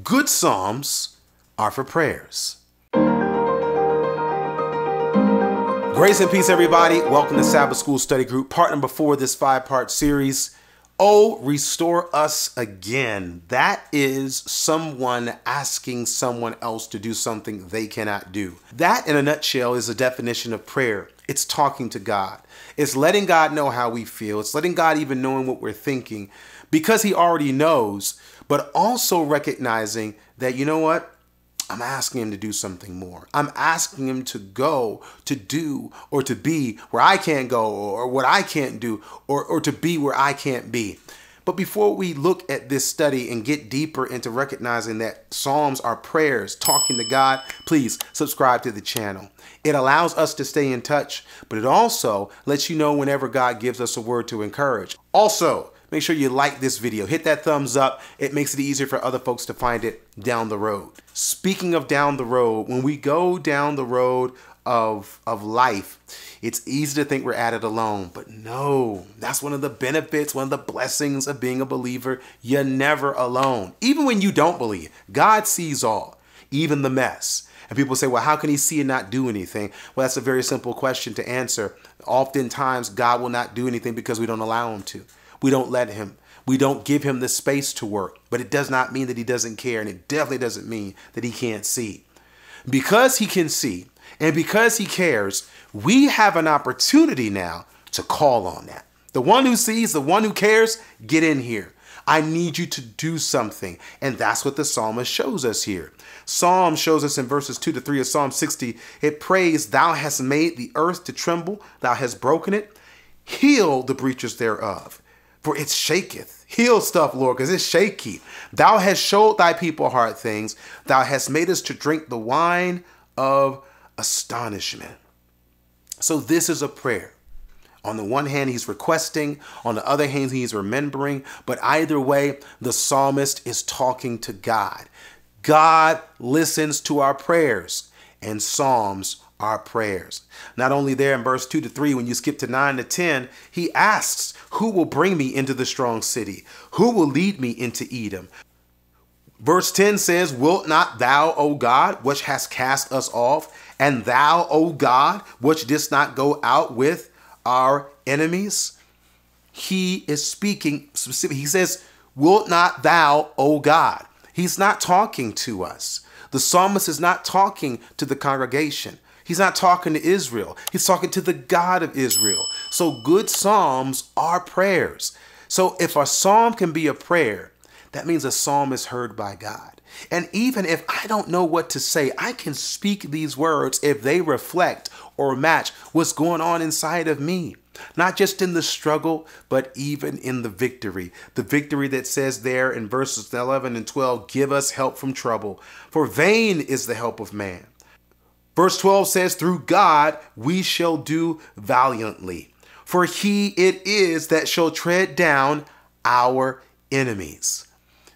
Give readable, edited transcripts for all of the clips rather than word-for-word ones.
Good psalms are for prayers. Grace and peace, everybody. Welcome to Sabbath School Study Group, part number 4 of this 5-part series. Oh, restore us again. That is someone asking someone else to do something they cannot do. That, in a nutshell, is a definition of prayer. It's talking to God. It's letting God know how we feel. It's letting God even knowing what we're thinking because he already knows, but also recognizing that, you know what? I'm asking him to do something more. I'm asking him to go, to do, or to be where I can't go, or what I can't do, or to be where I can't be. But before we look at this study and get deeper into recognizing that Psalms are prayers, talking to God, please subscribe to the channel. It allows us to stay in touch, but it also lets you know whenever God gives us a word to encourage. Also, make sure you like this video. Hit that thumbs up. It makes it easier for other folks to find it down the road. Speaking of down the road, when we go down the road of life, it's easy to think we're at it alone. But no, that's one of the benefits, one of the blessings of being a believer. You're never alone. Even when you don't believe, God sees all, even the mess. And people say, well, how can he see and not do anything? Well, that's a very simple question to answer. Oftentimes, God will not do anything because we don't allow him to. We don't let him. We don't give him the space to work. But it does not mean that he doesn't care. And it definitely doesn't mean that he can't see. Because he can see and because he cares, we have an opportunity now to call on that. The one who sees, the one who cares, get in here. I need you to do something. And that's what the psalmist shows us here. Psalm shows us in verses 2 to 3 of Psalm 60. It prays, thou hast made the earth to tremble. Thou hast broken it. Heal the breaches thereof. For it shaketh. Heal stuff, Lord, because it's shaky. Thou hast showed thy people hard things. Thou hast made us to drink the wine of astonishment. So this is a prayer. On the one hand, he's requesting. On the other hand, he's remembering. But either way, the psalmist is talking to God. God listens to our prayers, and psalms are prayers. Not only there in verse 2 to 3, when you skip to 9 to 10, he asks, who will bring me into the strong city? Who will lead me into Edom? Verse 10 says, wilt not thou, O God, which hast cast us off, and thou, O God, which didst not go out with our enemies? He is speaking specifically. He says, wilt not thou, O God? He's not talking to us. The psalmist is not talking to the congregation. He's not talking to Israel. He's talking to the God of Israel. So good psalms are prayers. So if a psalm can be a prayer, that means a psalm is heard by God. And even if I don't know what to say, I can speak these words if they reflect or match what's going on inside of me. Not just in the struggle, but even in the victory. The victory that says there in verses 11 and 12, give us help from trouble, for vain is the help of man. Verse 12 says, through God we shall do valiantly, for he it is that shall tread down our enemies.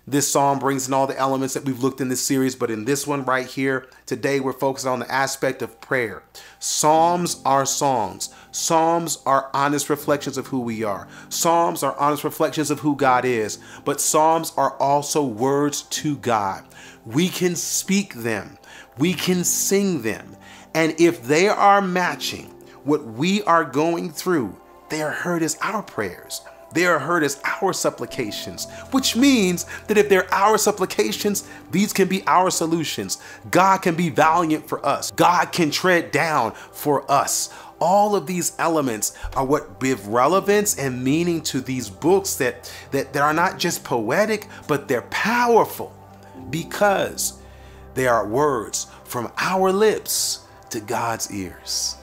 This psalm brings in all the elements that we've looked in this series, but in this one right here, today we're focused on the aspect of prayer. Psalms are songs. Psalms are honest reflections of who we are. Psalms are honest reflections of who God is, but psalms are also words to God. We can speak them. We can sing them. And if they are matching what we are going through, they are heard as our prayers. They are heard as our supplications, which means that if they're our supplications, these can be our solutions. God can be valiant for us. God can tread down for us. All of these elements are what give relevance and meaning to these books that are not just poetic, but they're powerful because they are words from our lips to God's ears.